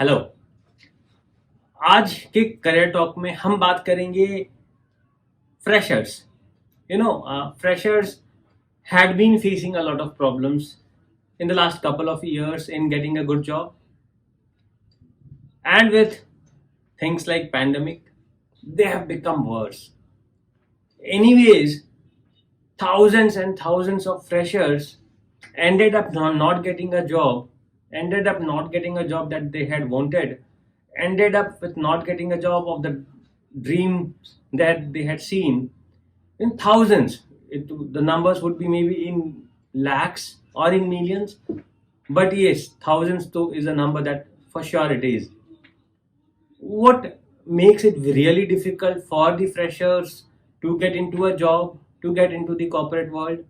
Hello. आज के career talk में हम बात करेंगे freshers. Freshers had been facing a lot of problems in the last couple of years in getting a good job, and with things like pandemic, they have become worse. Anyways, thousands and thousands of freshers ended up not getting a job, ended up not getting a job that they had wanted, ended up with not getting a job of the dreams that they had seen in thousands. The numbers would be maybe in lakhs or in millions, but yes, thousands too is a number that for sure it is. What makes it really difficult for the freshers to get into a job, to get into the corporate world,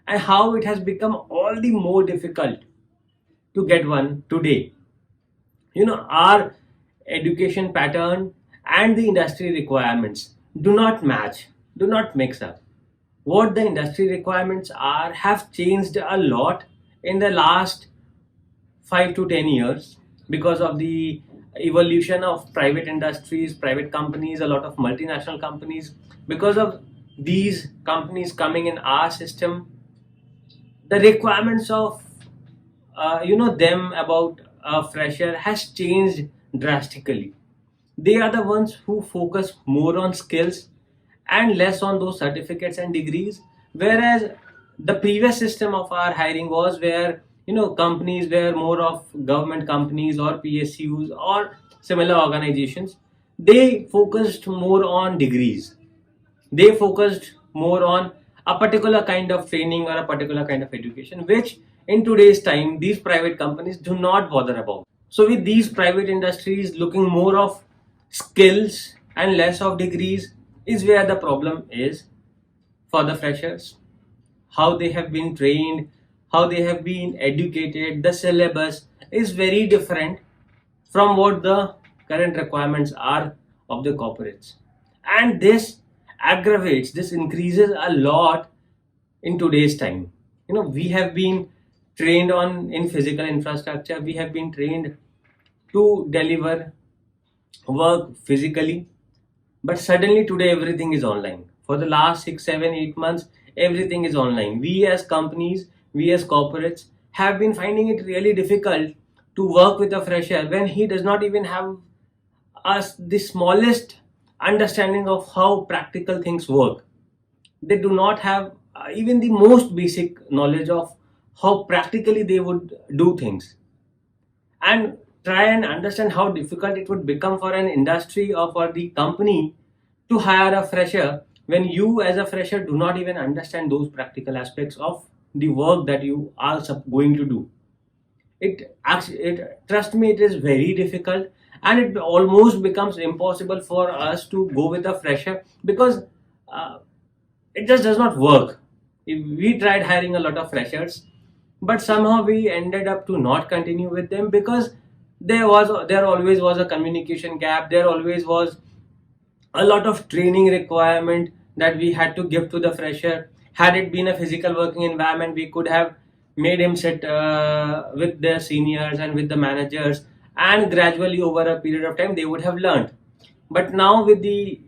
and how it has become all the more difficult to get one today. Our education pattern and the industry requirements do not match, do not mix up. What the industry requirements are have changed a lot in the last 5 to 10 years because of the evolution of private industries, private companies, a lot of multinational companies. Because of these companies coming in our system, the requirements of them about a fresher has changed drastically. They are the ones who focus more on skills and less on those certificates and degrees, whereas the previous system of our hiring was where companies were more of government companies or PSUs or similar organizations. They focused more on degrees, they focused more on a particular kind of training or a particular kind of education, which in today's time these private companies do not bother about. So with these private industries looking more of skills and less of degrees is where the problem is for the freshers. How they have been trained, how they have been educated, the syllabus is very different from what the current requirements are of the corporates. And this aggravates, this increases a lot in today's time. We have been trained on in physical infrastructure, we have been trained to deliver work physically, but suddenly today everything is online. For the last 6, 7, 8 months, everything is online. We as companies, we as corporates have been finding it really difficult to work with a fresher when he does not even have us the smallest understanding of how practical things work. They do not have even the most basic knowledge of how practically they would do things. And try and understand how difficult it would become for an industry or for the company to hire a fresher when you as a fresher do not even understand those practical aspects of the work that you are going to do. Trust me, it is very difficult, and it almost becomes impossible for us to go with a fresher because uh, it just does not work. We tried hiring a lot of freshers, but somehow we ended up to not continue with them because there always was a communication gap, there always was a lot of training requirement that we had to give to the fresher. Had it been a physical working environment, we could have made him sit with their seniors and with the managers, and gradually over a period of time they would have learned. But now with the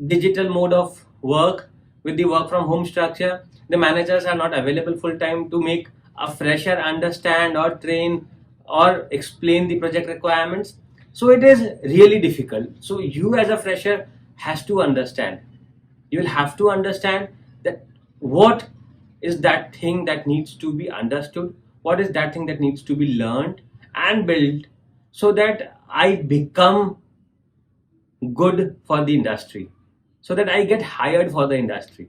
digital mode of work, with the work from home structure, the managers are not available full time to make a fresher understand or train or explain the project requirements. So it is really difficult. So you as a fresher has to understand, you will have to understand that what is that thing that needs to be understood, what is that thing that needs to be learned and built, so that I become good for the industry, so that I get hired for the industry.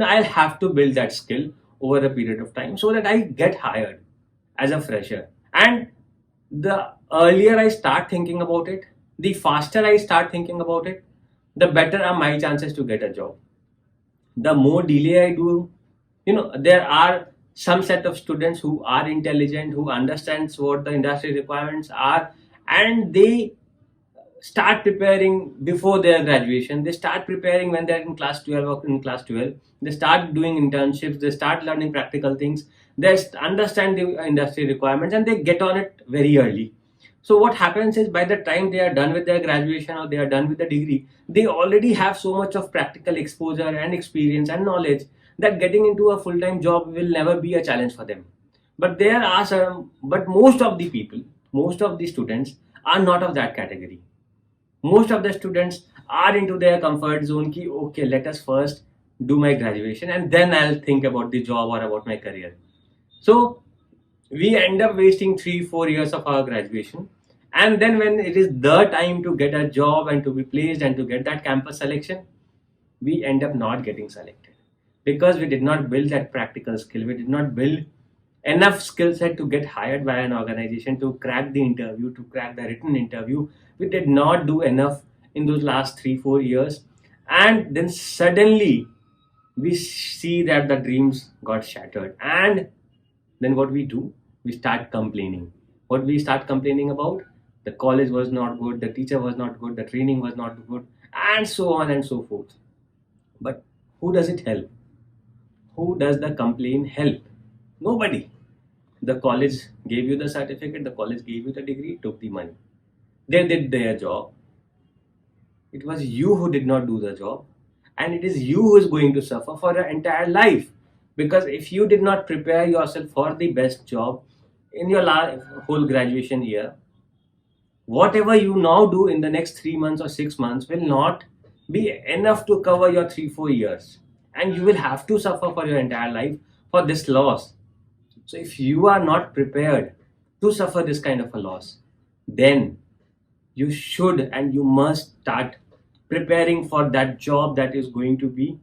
I'll have to build that skill over a period of time so that I get hired as a fresher. And the earlier I start thinking about it, the faster I start thinking about it, the better are my chances to get a job. The more delay I do, there are some set of students who are intelligent, who understands what the industry requirements are, and they start preparing before their graduation. They start preparing when they're in class 12 or in class 12. They start doing internships, they start learning practical things, they understand the industry requirements, and they get on it very early. So what happens is, by the time they are done with their graduation or they are done with the degree, they already have so much of practical exposure and experience and knowledge that getting into a full-time job will never be a challenge for them. But there are some, but most of the people, most of the students are not of that category. Most of the students are into their comfort zone ki, okay, let us first do my graduation and then I'll think about the job or about my career. So we end up wasting 3-4 years of our graduation, and then when it is the time to get a job and to be placed and to get that campus selection, we end up not getting selected because we did not build that practical skill. We did not build enough skill set to get hired by an organization, to crack the interview, to crack the written interview. We did not do enough in those last 3-4 years, and then suddenly we see that the dreams got shattered. And then what we do, we start complaining. What we start complaining about? The college was not good, the teacher was not good, the training was not good, and so on and so forth. But who does it help? Who does the complaint help? Nobody. The college gave you the certificate, the college gave you the degree, took the money. They did their job. It was you who did not do the job, and it is you who is going to suffer for your entire life. Because if you did not prepare yourself for the best job in your whole graduation year, whatever you now do in the next 3 months or 6 months will not be enough to cover your 3-4 years, and you will have to suffer for your entire life for this loss. So if you are not prepared to suffer this kind of a loss, then you should and you must start preparing for that job that is going to be,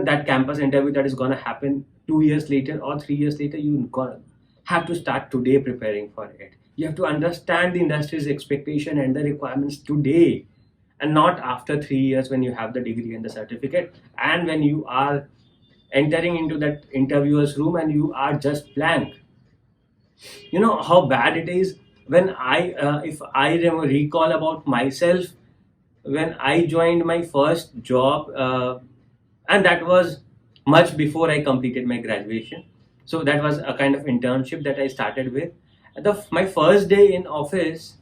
that campus interview that is going to happen 2 years later or 3 years later. You have to start today preparing for it. You have to understand the industry's expectation and the requirements today, and not after 3 years when you have the degree and the certificate, and when you are entering into that interviewer's room and you are just blank. You know how bad it is when if I recall about myself, when I joined my first job, and that was much before I completed my graduation. So that was a kind of internship that I started with. My first day in office,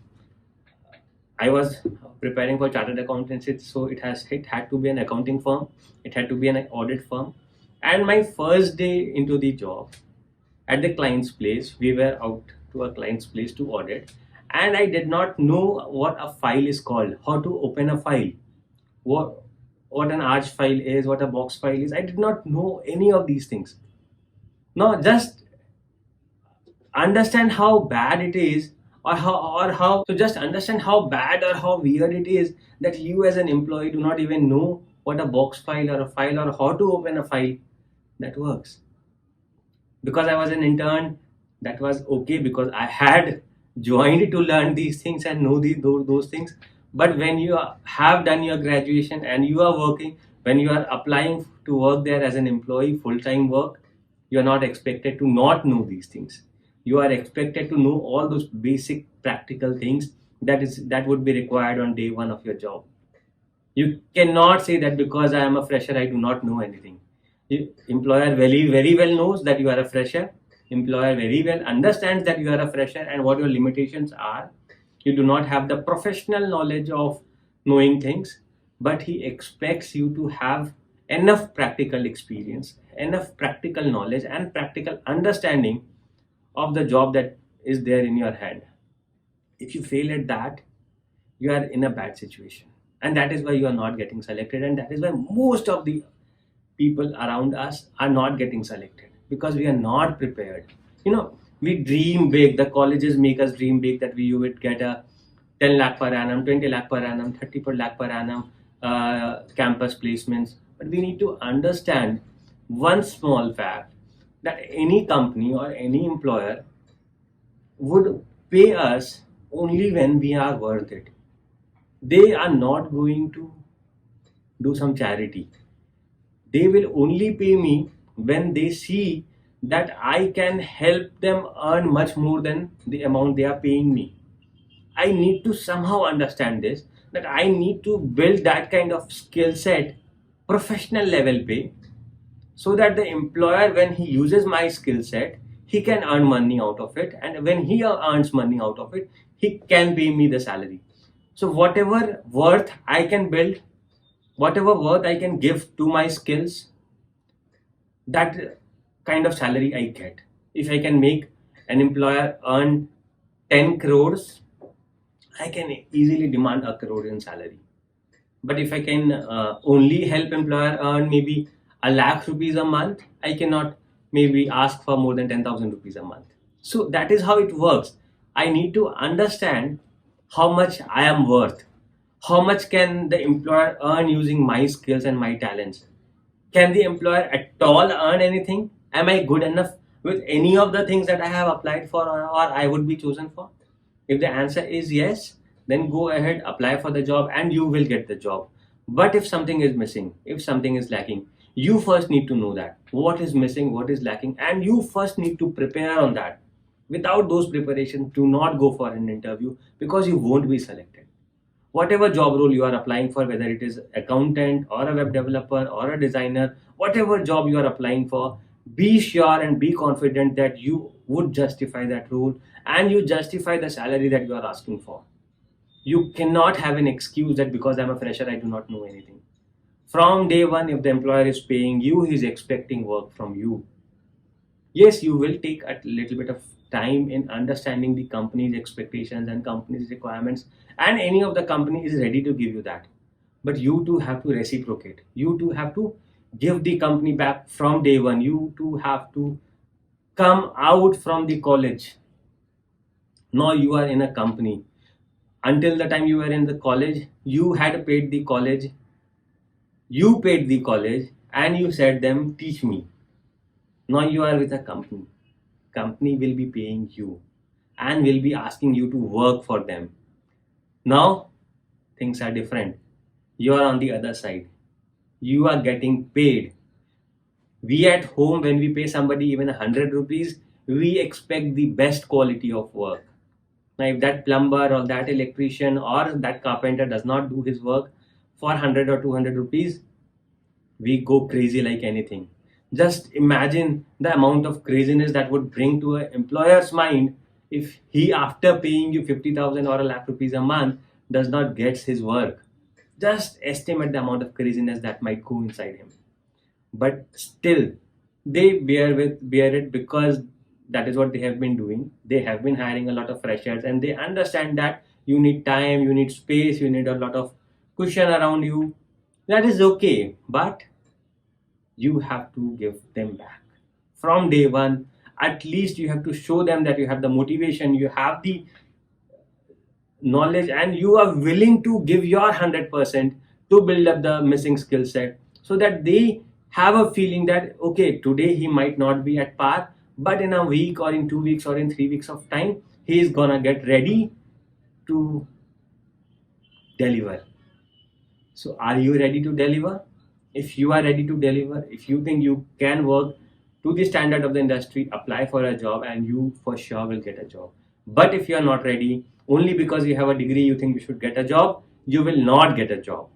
I was preparing for chartered accountancy, so it had to be an accounting firm, it had to be an audit firm. And my first day into the job, at the client's place, we were out to a client's place to audit, and I did not know what a file is called, how to open a file, what an arch file is, what a box file is. I did not know any of these things. No, just understand how bad it is, or how so just understand how bad or how weird it is that you as an employee do not even know what a box file or a file or how to open a file that works. Because I was an intern, that was okay, because I had joined to learn these things and know those things. But when you have done your graduation and you are working, when you are applying to work there as an employee, full-time work, you are not expected to not know these things. You are expected to know all those basic practical things that would be required on day one of your job. You cannot say that because I am a fresher, I do not know anything. Employer very, very well knows that you are a fresher. Employer very well understands that you are a fresher and what your limitations are. You do not have the professional knowledge of knowing things, but he expects you to have enough practical experience, enough practical knowledge and practical understanding of the job that is there in your hand. If you fail at that, you are in a bad situation, and that is why you are not getting selected, and that is why most of the people around us are not getting selected, because we are not prepared. We dream big, the colleges make us dream big, that we would get a 10 lakh per annum, 20 lakh per annum, 30 per lakh per annum campus placements. But we need to understand one small fact, that any company or any employer would pay us only when we are worth it. They are not going to do some charity. They will only pay me when they see that I can help them earn much more than the amount they are paying me. I need to somehow understand this, that I need to build that kind of skill set, professional level pay, so that the employer, when he uses my skill set, he can earn money out of it, and when he earns money out of it, he can pay me the salary. So whatever worth I can build, whatever worth I can give to my skills, that kind of salary I get. If I can make an employer earn 10 crores, I can easily demand a crore in salary. But if I can only help employer earn maybe a lakh rupees a month, I cannot maybe ask for more than 10,000 rupees a month. So that is how it works. I need to understand how much I am worth. How much can the employer earn using my skills and my talents? Can the employer at all earn anything? Am I good enough with any of the things that I have applied for, or I would be chosen for? If the answer is yes, then go ahead, apply for the job, and you will get the job. But if something is missing, if something is lacking, you first need to know that what is missing, what is lacking, and you first need to prepare on that. Without those preparations, do not go for an interview, because you won't be selected. Whatever job role you are applying for, whether it is accountant or a web developer or a designer, whatever job you are applying for, be sure and be confident that you would justify that role, and you justify the salary that you are asking for. You cannot have an excuse that because I'm a fresher, I do not know anything. From day one, if the employer is paying you, he is expecting work from you. Yes, you will take a little bit of time in understanding the company's expectations and company's requirements, and any of the company is ready to give you that. But you too have to reciprocate. You too have to give the company back from day one. You too have to come out from the college. Now you are in a company. Until the time you were in the college, you had paid the college. You paid the college and you said them, teach me. Now you are with a company. Company will be paying you and will be asking you to work for them. Now things are different. You are on the other side. You are getting paid. We at home, when we pay somebody even 100 rupees, we expect the best quality of work. Now, if that plumber or that electrician or that carpenter does not do his work for 100 or 200 rupees, we go crazy like anything. Just imagine the amount of craziness that would bring to an employer's mind if he, after paying you 50,000 or a lakh rupees a month, does not get his work. Just estimate the amount of craziness that might go inside him. But still, they bear it, because that is what they have been doing. They have been hiring a lot of freshers, and they understand that you need time, you need space, you need a lot of cushion around you. That is okay, but you have to give them back from day one. At least you have to show them that you have the motivation, you have the knowledge, and you are willing to give your 100% to build up the missing skill set, so that they have a feeling that okay, today he might not be at par, but in a week or in 2 weeks or in 3 weeks of time, he is gonna get ready to deliver. So are you ready to deliver? If you are ready to deliver, if you think you can work to the standard of the industry, apply for a job and you for sure will get a job. But if you are not ready, only because you have a degree you think you should get a job, you will not get a job.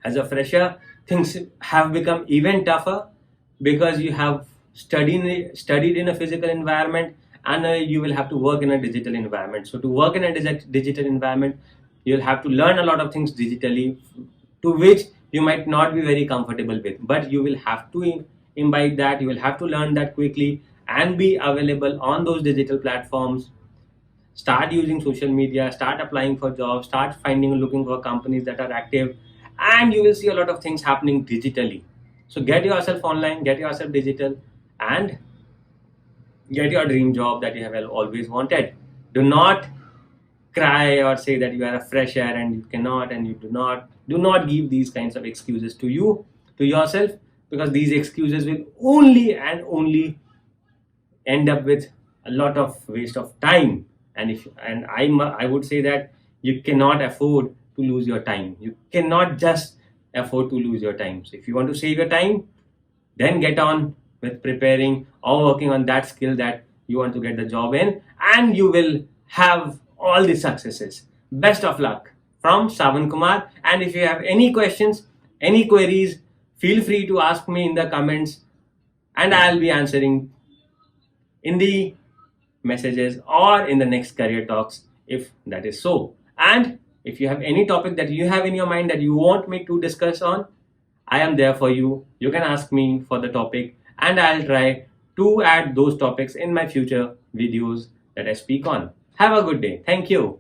As a fresher, things have become even tougher, because you have studied in a physical environment, and you will have to work in a digital environment. So to work in a digital environment, you'll have to learn a lot of things digitally, to which you might not be very comfortable with, but you will have to imbibe that. You will have to learn that quickly and be available on those digital platforms. Start using social media, start applying for jobs, start looking for companies that are active, and you will see a lot of things happening digitally. So get yourself online, get yourself digital, and get your dream job that you have always wanted. Do not cry or say that you are a fresher and you cannot and you do not give these kinds of excuses to yourself, because these excuses will only and only end up with a lot of waste of time. And I would say that you cannot afford to lose your time. You cannot just afford to lose your time. So if you want to save your time, then get on with preparing or working on that skill that you want to get the job in, and you will have all the successes. Best of luck from Sawan Kumar. And if you have any questions, any queries, feel free to ask me in the comments, and I'll be answering in the messages or in the next career talks if that is so. And if you have any topic that you have in your mind that you want me to discuss on, I am there for you. You can ask me for the topic and I'll try to add those topics in my future videos that I speak on. Have a good day. Thank you.